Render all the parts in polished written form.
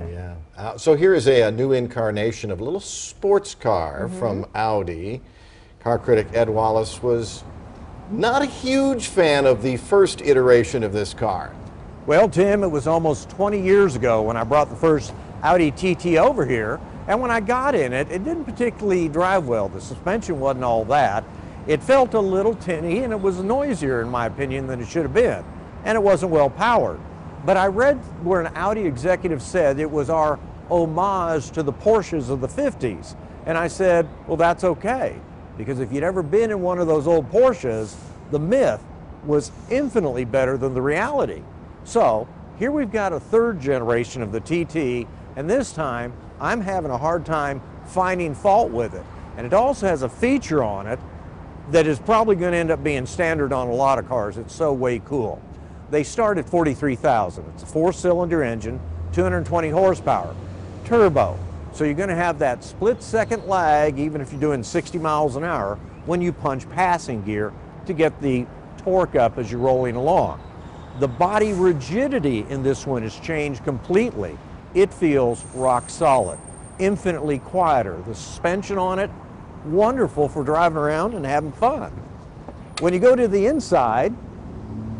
Yeah. So here is a new incarnation of a little sports car from Audi. Car critic Ed Wallace was not a huge fan of the first iteration of this car. Well, Tim, it was almost 20 years ago when I brought the first Audi TT over here, and when I got in it, it didn't particularly drive well. The suspension wasn't all that. It felt a little tinny, and it was noisier, in my opinion, than it should have been, and it wasn't well powered. But I read where an Audi executive said it was our homage to the Porsches of the 50s, and I said, well, that's okay, because if you'd ever been in one of those old Porsches, the myth was infinitely better than the reality. So here we've got a third generation of the TT, and this time I'm having a hard time finding fault with it. And it also has a feature on it that is probably going to end up being standard on a lot of cars. It's so way cool. They start at 43,000. It's a 4-cylinder engine, 220 horsepower, turbo. So you're going to have that split-second lag, even if you're doing 60 miles an hour, when you punch passing gear to get the torque up as you're rolling along. The body rigidity in this one has changed completely. It feels rock solid, infinitely quieter. The suspension on it, wonderful for driving around and having fun. When you go to the inside,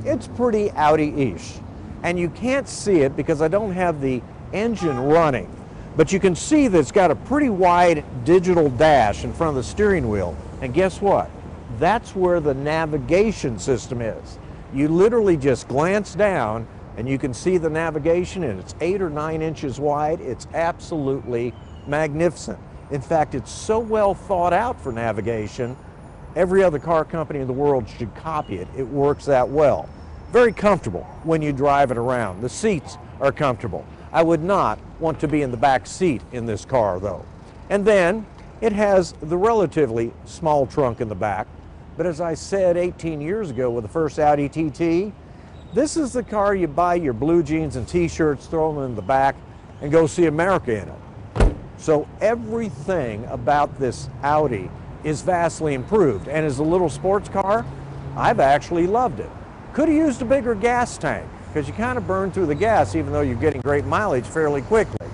it's pretty Audi-ish. And you can't see it because I don't have the engine running. But you can see that it's got a pretty wide digital dash in front of the steering wheel. And guess what? That's where the navigation system is. You literally just glance down and you can see the navigation, and it's 8 or 9 inches wide. It's absolutely magnificent. In fact, it's so well thought out for navigation, every other car company in the world should copy it. It works that well. Very comfortable when you drive it around. The seats are comfortable. I would not want to be in the back seat in this car, though. And then it has the relatively small trunk in the back. But as I said 18 years ago with the first Audi TT, this is the car you buy your blue jeans and t-shirts, throw them in the back, and go see America in it. So everything about this Audi is vastly improved. And as a little sports car, I've actually loved it. Could have used a bigger gas tank, because you kind of burn through the gas even though you're getting great mileage fairly quickly.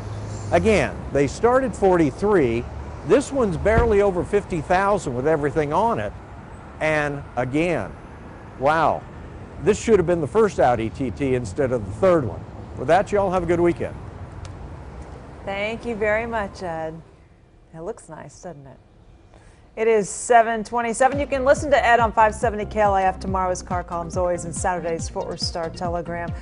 Again, they start at 43. This one's barely over 50,000 with everything on it. And again, wow, this should have been the first Audi TT instead of the third one. With that, y'all have a good weekend. Thank you very much, Ed. It looks nice, doesn't it? It is 7:27. You can listen to Ed on 570 KLIF tomorrow's Car Columns always, and Saturday's Fort Worth Star Telegram.